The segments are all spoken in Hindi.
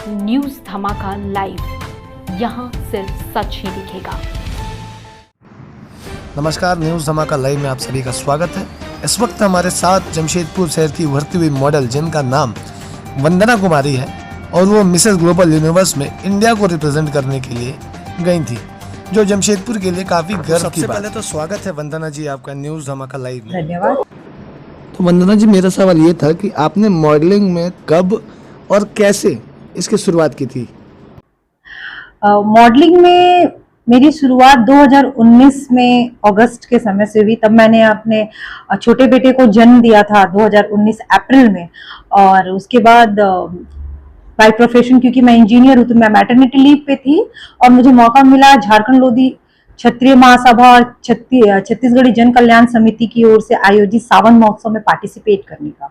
न्यूज धमाका लाइव, यहाँ सिर्फ सच ही दिखेगा। नमस्कार, न्यूज़ धमाका लाइव में आप सभी का स्वागत है। इस वक्त हमारे साथ जमशेदपुर शहर की उभरती हुई मॉडल जिनका नाम वंदना कुमारी है और वो मिसेस ग्लोबल यूनिवर्स में इंडिया को रिप्रेजेंट करने के लिए गई थी, जो जमशेदपुर के लिए काफ़ी गर्व की बात। सबसे पहले तो स्वागत है वंदना जी आपका न्यूज़ धमाका लाइव में। धन्यवाद। तो वंदना जी, मेरा सवाल ये था कि आपने मॉडलिंग में कब और कैसे इसकी शुरुआत की थी? मॉडलिंग में मेरी शुरुआत 2019 में अगस्त के समय से हुई। तब मैंने अपने छोटे बेटे को जन्म दिया था 2019 अप्रैल में, और उसके बाद बाय प्रोफेशन, क्योंकि मैं इंजीनियर हूँ, तो मैं मैटरनिटी लीव पे थी और मुझे मौका मिला झारखंड लोधी क्षत्रिय महासभा और छत्तीसगढ़ी जन कल्याण समिति की ओर से आयोजित सावन महोत्सव में पार्टिसिपेट करने का।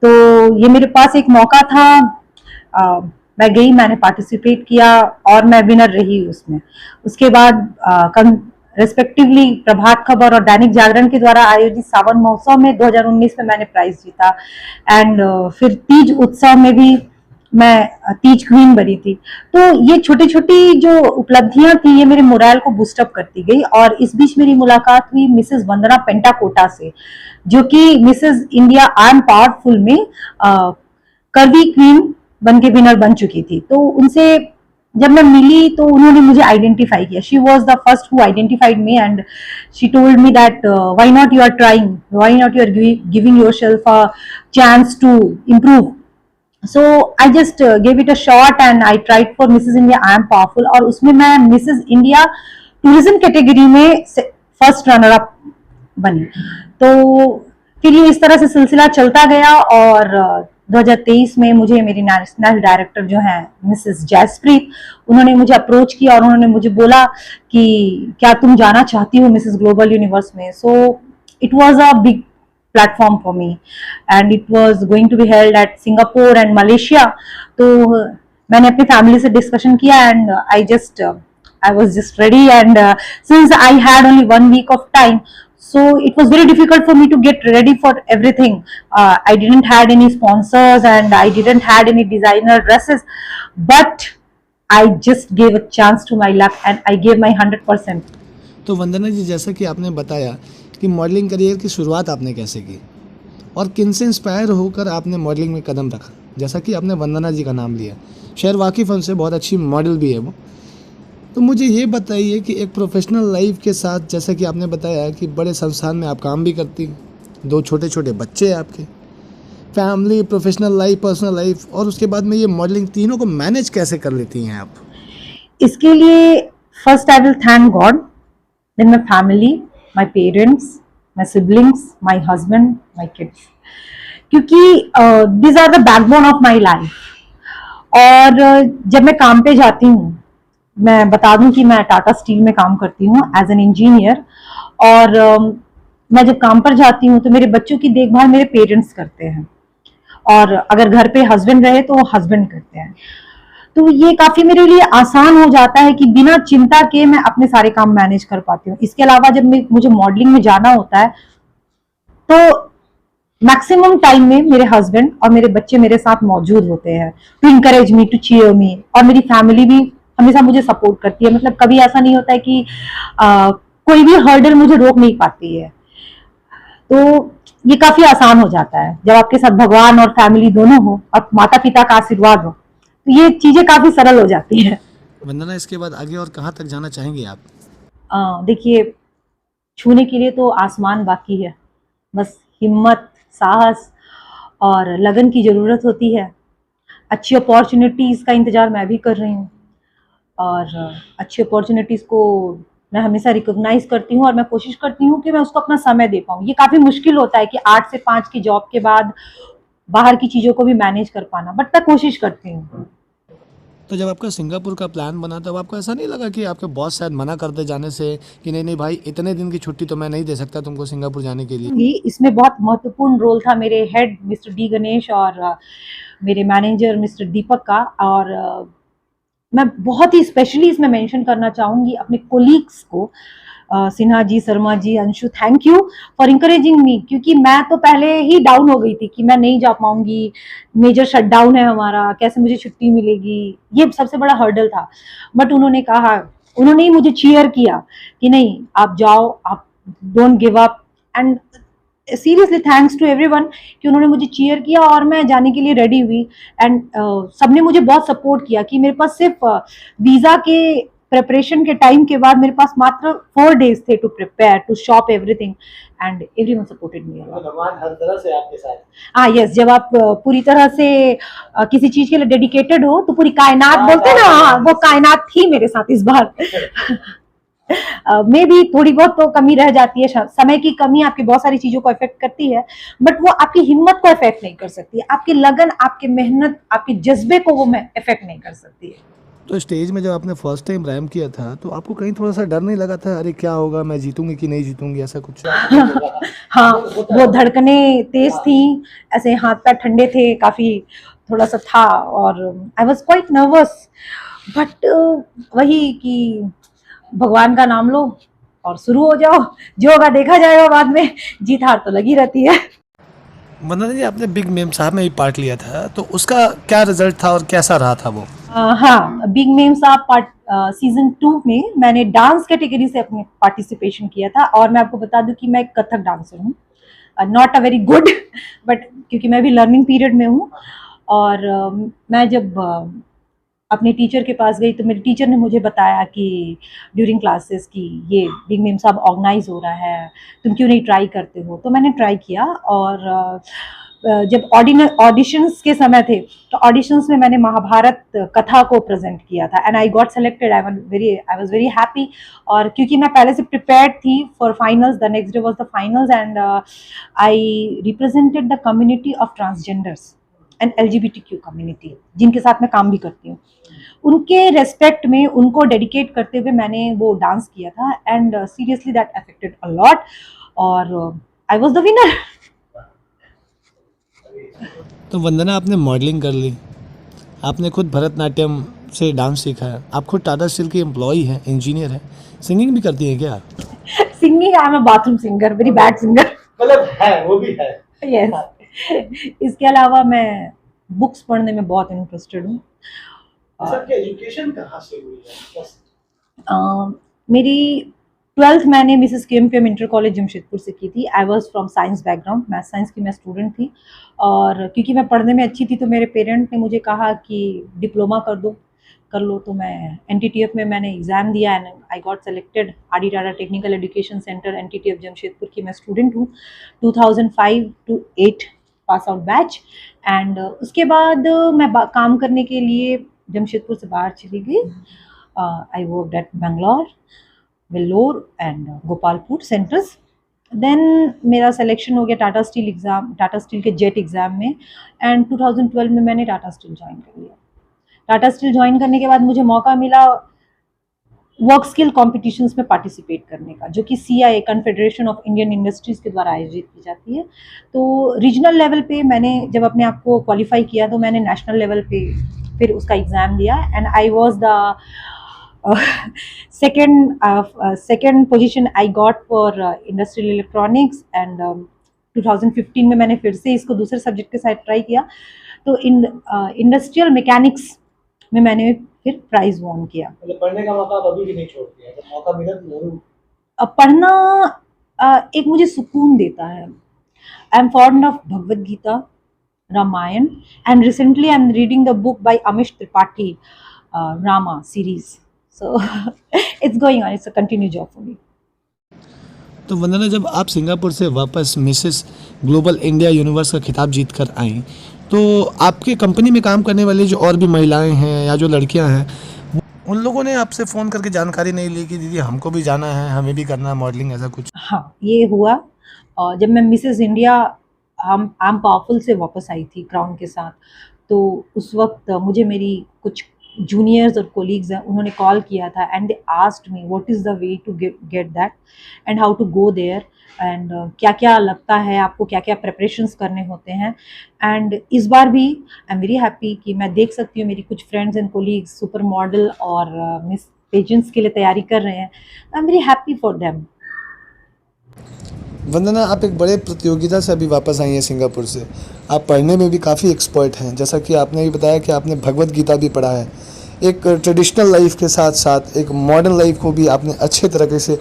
तो ये मेरे पास एक मौका था। मैं गई, मैंने पार्टिसिपेट किया और मैं विनर रही उसमें। उसके बाद रेस्पेक्टिवली प्रभात खबर और दैनिक जागरण के द्वारा आयोजित सावन महोत्सव में 2019 में मैंने प्राइज जीता। एंड फिर तीज उत्सव में भी मैं तीज क्वीन बनी थी। तो ये छोटी छोटी जो उपलब्धियां थी, ये मेरे मोरल को बूस्टअप करती गई। और इस बीच मेरी मुलाकात हुई मिसेस वंदना पेंटाकोटा से, जो कि Mrs India I am powerful में कर्वी क्वीन बन के विनर बन चुकी थी। तो उनसे जब मैं मिली तो उन्होंने मुझे आइडेंटिफाई किया। She was the first who identified me and she told me that why not you are trying, why not you are giving yourself a chance to improve. So I just gave it a shot and I tried for Mrs India I am powerful, और उसमें मैं मिसेस इंडिया टूरिज्म कैटेगरी में फर्स्ट रनर अप बनी। तो फिर ये इस तरह से सिलसिला चलता गया और 2023 में मुझे मेरी नेशनल डायरेक्टर जो है मिसेस जयसप्रीत, उन्होंने मुझे अप्रोच किया और उन्होंने मुझे बोला कि क्या तुम जाना चाहती हो मिसेस ग्लोबल यूनिवर्स में। So it was a big platform for me and it was going to be held at Singapore and Malaysia. तो मैंने अपनी फैमिली से डिस्कशन किया and I was just ready, and since I had only 1 week of time, so it was very difficult for me to get ready for everything. I didn't had any sponsors and I didn't had any designer dresses, but I just gave a chance to my luck and I gave my 100%. तो वंदना जी, जैसा कि आपने बताया कि मॉडलिंग करियर की शुरुआत आपने कैसे की और किन से इंस्पायर होकर आपने मॉडलिंग में कदम रखा, जैसा कि आपने वंदना जी का नाम लिया, शायद वाकिफ़ उनसे, बहुत अच्छी मॉडल भी है वो। तो मुझे ये बताइए कि एक प्रोफेशनल लाइफ के साथ, जैसा कि आपने बताया कि बड़े संस्थान में आप काम भी करती हैं, 2 छोटे छोटे बच्चे हैं आपके, family, professional life, personal life, और उसके बाद में ये मॉडलिंग, तीनों को मैनेज कैसे कर लेती हैं आप? इसके लिए first I will thank God, then my family, my parents, my siblings, my husband, my kids, क्योंकि this are the backbone of my life. और जब मैं काम पे जाती हूँ, मैं बता दूं कि मैं टाटा स्टील में काम करती हूँ एज एन इंजीनियर, और मैं जब काम पर जाती हूँ तो मेरे बच्चों की देखभाल मेरे पेरेंट्स करते हैं, और अगर घर पे हस्बैंड रहे तो हस्बैंड करते हैं। तो ये काफी मेरे लिए आसान हो जाता है कि बिना चिंता के मैं अपने सारे काम मैनेज कर पाती हूँ। इसके अलावा जब मुझे मॉडलिंग में जाना होता है तो मैक्सिमम टाइम में मेरे हस्बैंड और मेरे बच्चे मेरे साथ मौजूद होते हैं to encourage me, to cheer me, और मेरी फैमिली भी हमेशा मुझे सपोर्ट करती है। मतलब कभी ऐसा नहीं होता है कि कोई भी हर्डल मुझे रोक नहीं पाती है। तो ये काफी आसान हो जाता है जब आपके साथ भगवान और फैमिली दोनों हो और माता पिता का आशीर्वाद हो, तो ये चीजें काफी सरल हो जाती है। वंदना, इसके बाद आगे और कहाँ तक जाना चाहेंगे आप? देखिए, छूने के लिए तो आसमान बाकी है, बस हिम्मत, साहस और लगन की जरूरत होती है। अच्छी अपॉर्चुनिटीज का इंतजार मैं भी कर रही हूँ, और अच्छी अपॉर्चुनिटीज़ को मैं हमेशा रिकॉग्नाइज करती हूँ और मैं कोशिश करती हूँ कि मैं उसको अपना समय दे पाऊँ। ये काफ़ी मुश्किल होता है कि 8 से 5 की जॉब के बाद बाहर की चीज़ों को भी मैनेज कर पाना, बट मैं कोशिश करती हूँ। तो जब आपका सिंगापुर का प्लान बना, तब आपको ऐसा नहीं लगा कि आपके बॉस शायद मना कर दे जाने से, कि नहीं नहीं भाई, इतने दिन की छुट्टी तो मैं नहीं दे सकता तुमको सिंगापुर जाने के लिए? इसमें बहुत महत्वपूर्ण रोल था मेरे हेड मिस्टर डी गणेश और मेरे मैनेजर मिस्टर दीपक का। और मैं बहुत ही स्पेशली इसमें मेंशन करना चाहूँगी अपने कोलीग्स को, Sinha ji, Sharma ji, Anshu, thank you for encouraging me, क्योंकि मैं तो पहले ही डाउन हो गई थी कि मैं नहीं जा पाऊंगी, मेजर शटडाउन है हमारा, कैसे मुझे छुट्टी मिलेगी, ये सबसे बड़ा हर्डल था। बट उन्होंने ही मुझे चीयर किया कि नहीं आप जाओ, आप don't give up, and seriously thanks to everyone कि उन्होंने मुझे चीयर किया और मैं जाने के लिए रेडी हुई। एंड सबने मुझे बहुत सपोर्ट किया कि मेरे पास सिर्फ वीजा के प्रिपरेशन के टाइम के बाद मेरे पास मात्र 4 days थे to prepare, to shop everything, and everyone supported me. भगवान हर तरह से आपके साथ। हाँ यस, जब आप पूरी तरह से किसी चीज के लिए डेडिकेटेड हो तो पूरी कायनात बोलते हैं ना, हाँ, वो कायनात थी मेरे साथ इस बार। में भी थोड़ी बहुत तो कमी रह जाती है, समय की कमी आपकी बहुत सारी चीजों को इफेक्ट करती है, बट वो आपकी हिम्मत को इफेक्ट नहीं कर सकती है, आपकी लगन, आपकी मेहनत, आपके जज्बे को वो इफेक्ट नहीं कर सकती है। तो स्टेज में जब आपने फर्स्ट टाइम रैम किया था तो आपको कहीं थोड़ा सा डर नहीं लगा था, अरे क्या होगा, मैं जीतूंगी कि नहीं जीतूंगी, ऐसा कुछ? हाँ, वो धड़कने तेज थी, ऐसे हाथ पैर ठंडे थे, काफी थोड़ा सा था, और I was quite nervous, but वही कि भगवान का नाम लो और शुरू हो जाओ, जो होगा देखा जाएगा बाद में, जीत हार तो लगी रहती है। वंदना जी, आपने बिग मेम साहब में भी पार्ट लिया था, तो उसका क्या रिजल्ट था और कैसा रहा था वो? हाँ, बिग मेम साहब पार्ट सीजन 2 में मैंने डांस कैटेगरी से अपने पार्टिसिपेशन किया था, और मैं आपको बता दूं कि मैं एक कथक डांसर हूँ, not a very good, but क्योंकि मैं भी लर्निंग पीरियड में हूँ। और मैं जब अपने टीचर के पास गई तो मेरे टीचर ने मुझे बताया कि ड्यूरिंग क्लासेस कि ये बिग मेम साहब ऑर्गेनाइज हो रहा है, तुम क्यों नहीं ट्राई करते हो? तो मैंने ट्राई किया, और जब ऑडिशंस के समय थे तो ऑडिशंस में मैंने महाभारत कथा को प्रेजेंट किया था, and I got selected. I was very happy, और क्योंकि मैं पहले से प्रिपेयर्ड थी for finals, the next day was the finals, and I represented the community of transgenders and LGBTQ community, जिनके साथ मैं काम भी करती हूँ। उनके रेस्पेक्ट में, उनको डेडिकेट करते हुए मैंने वो डांस किया था, and seriously that affected a lot, और आई वाज द विनर। तो वंदना, आपने मॉडलिंग कर ली, आपने खुद भरतनाट्यम से डांस सीखा है, आप खुद टाटा स्टील की एम्प्लॉई हैं, इंजीनियर हैं, सिंगिंग भी करती हैं क्या? Singing, I am a bathroom singer, very bad singer. मतलब है, वो भी है। यस। इसके अलावा मैं बुक्स पढ़ने में बहुत इंटरेस्टेड हूँ। सबकी एजुकेशन कहाँ से हुई है? मेरी 12th मैंने Mrs KMPM inter college Jamshedpur से की थी। I was from science background, math science की मैं स्टूडेंट थी, और क्योंकि मैं पढ़ने में अच्छी थी तो मेरे पेरेंट ने मुझे कहा कि डिप्लोमा कर लो, तो मैं NTTF में मैंने एग्ज़ाम दिया, and I got selected. RD Tata technical education centre, NTTF Jamshedpur की मैं स्टूडेंट हूँ, 2005 to 8 pass out batch. And उसके बाद मैं काम करने के लिए जमशेदपुर से बाहर चली गई। I worked at Bangalore, Vellore and Gopalpur centres. Then मेरा सिलेक्शन हो गया टाटा स्टील के जेट एग्ज़ाम में, एंड 2012 में मैंने टाटा स्टील ज्वाइन कर लिया। टाटा स्टील ज्वाइन करने के बाद मुझे मौका मिला वर्क स्किल कॉम्पिटिशन्स में पार्टिसिपेट करने का, जो कि CII, confederation of Indian industries के द्वारा आयोजित की जाती है। तो रीजनल लेवल पे मैंने जब अपने आप को क्वालिफाई किया तो मैंने नेशनल लेवल पे फिर उसका एग्ज़ाम दिया, and I was the second position I got for industrial electronics, and 2015 में मैंने फिर से इसको दूसरे सब्जेक्ट के साथ ट्राई किया, तो इंडस्ट्रियल मैकेनिक्स में मैंने फिर प्राइज वॉन किया। मतलब पढ़ने का मौका अभी भी नहीं छोड़ती है, तो मौका मिला तो जरूर। पढ़ना एक मुझे सुकून देता है। I am fond of Bhagavad Gita, Ramayana, and recently I am reading the book by Amish Tripathi, Rama series. So it's going on. It's a continued job for me. तो वंदना, जब आप सिंगापुर से वापस मिसेस ग्लोबल इंडिया यूनिवर्स का खिताब जीत कर आई, तो आपके कंपनी में काम करने वाली जो और भी महिलाएं हैं या जो लड़कियां हैं, उन लोगों ने आपसे फ़ोन करके जानकारी नहीं ली कि दीदी हमको भी जाना है, हमें भी करना है मॉडलिंग, ऐसा कुछ? हाँ, ये हुआ। और जब मैं मिसेस इंडिया आम पावरफुल से वापस आई थी क्राउन के साथ, तो उस वक्त मुझे मेरी कुछ जूनियर्स और कोलीग्स हैं, उन्होंने कॉल किया था, and they asked me what is the way to get that and how to go there, and क्या क्या लगता है आपको, क्या क्या प्रिपरेशंस करने होते हैं। एंड इस बार भी आई एम वेरी हैप्पी कि मैं देख सकती हूँ मेरी कुछ friends and colleagues super model और मिस पेजेंट्स के लिए तैयारी कर रहे हैं। I am very happy for them. Vandana, आप एक बड़े प्रतियोगिता से अभी वापस आई हैं सिंगापुर से। आप पढ़ने में भी काफ़ी एक्सपर्ट हैं, जैसा कि आपने भी बताया कि आपने भगवत गीता भी पढ़ा है। एक ट्रेडिशनल लाइफ के साथ साथ एक मॉडर्न लाइफ को भी आपने अच्छे तरीके से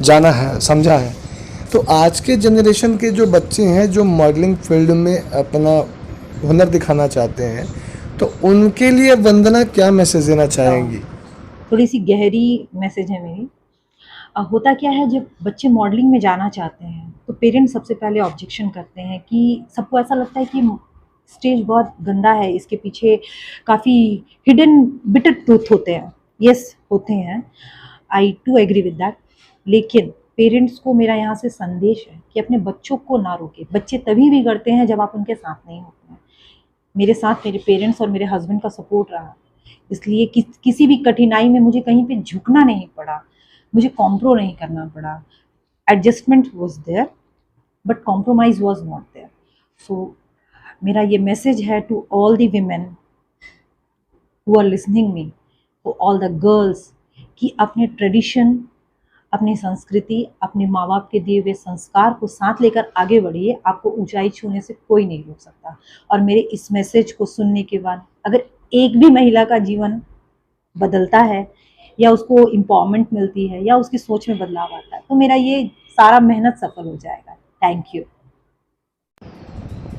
जाना है, समझा है। तो आज के जनरेशन के जो बच्चे हैं जो मॉडलिंग फील्ड में अपना हुनर दिखाना चाहते हैं, तो उनके लिए वंदना क्या मैसेज देना चाहेंगी? थोड़ी सी गहरी मैसेज है मेरी। होता क्या है, जब बच्चे मॉडलिंग में जाना चाहते हैं तो पेरेंट्स सबसे पहले ऑब्जेक्शन करते हैं कि सबको ऐसा लगता है कि स्टेज बहुत गंदा है, इसके पीछे काफ़ी हिडन बिटर ट्रूथ होते हैं। यस, होते हैं, आई टू एग्री विद दैट। लेकिन पेरेंट्स को मेरा यहाँ से संदेश है कि अपने बच्चों को ना रोके। बच्चे तभी बिगड़ते हैं जब आप उनके साथ नहीं होते हैं। मेरे साथ मेरे पेरेंट्स और मेरे हस्बैंड का सपोर्ट रहा, इसलिए किसी भी कठिनाई में मुझे कहीं पे झुकना नहीं पड़ा, मुझे कॉम्प्रो नहीं करना पड़ा। Adjustment was there but compromise was not there. So मेरा ये मैसेज है to all the women who are listening me, to all the girls, कि अपने ट्रेडिशन, अपनी संस्कृति, अपने माँ बाप के दिए हुए संस्कार को साथ लेकर आगे बढ़िए। आपको ऊंचाई छूने से कोई नहीं रोक सकता। और मेरे इस मैसेज को सुनने के बाद अगर एक भी महिला का जीवन बदलता है या उसको एम्पावरमेंट मिलती है या उसकी सोच में बदलाव आता है, तो मेरा ये सारा मेहनत सफल हो जाएगा। Thank you.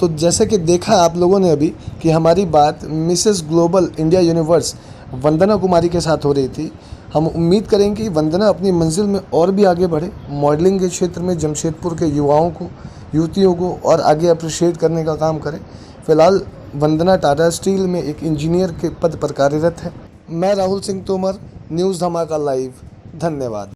तो जैसे कि देखा आप लोगों ने अभी कि हमारी बात Mrs global India universe Vandana Kumari के साथ हो रही थी। हम उम्मीद करेंगे कि वंदना अपनी मंजिल में और भी आगे बढ़े, मॉडलिंग के क्षेत्र में जमशेदपुर के युवाओं को, युवतियों को और आगे अप्रिशिएट करने का काम करे। फिलहाल वंदना टाटा स्टील में एक इंजीनियर के पद पर कार्यरत है। मैं राहुल सिंह तोमर, न्यूज़ धमाका लाइव। धन्यवाद।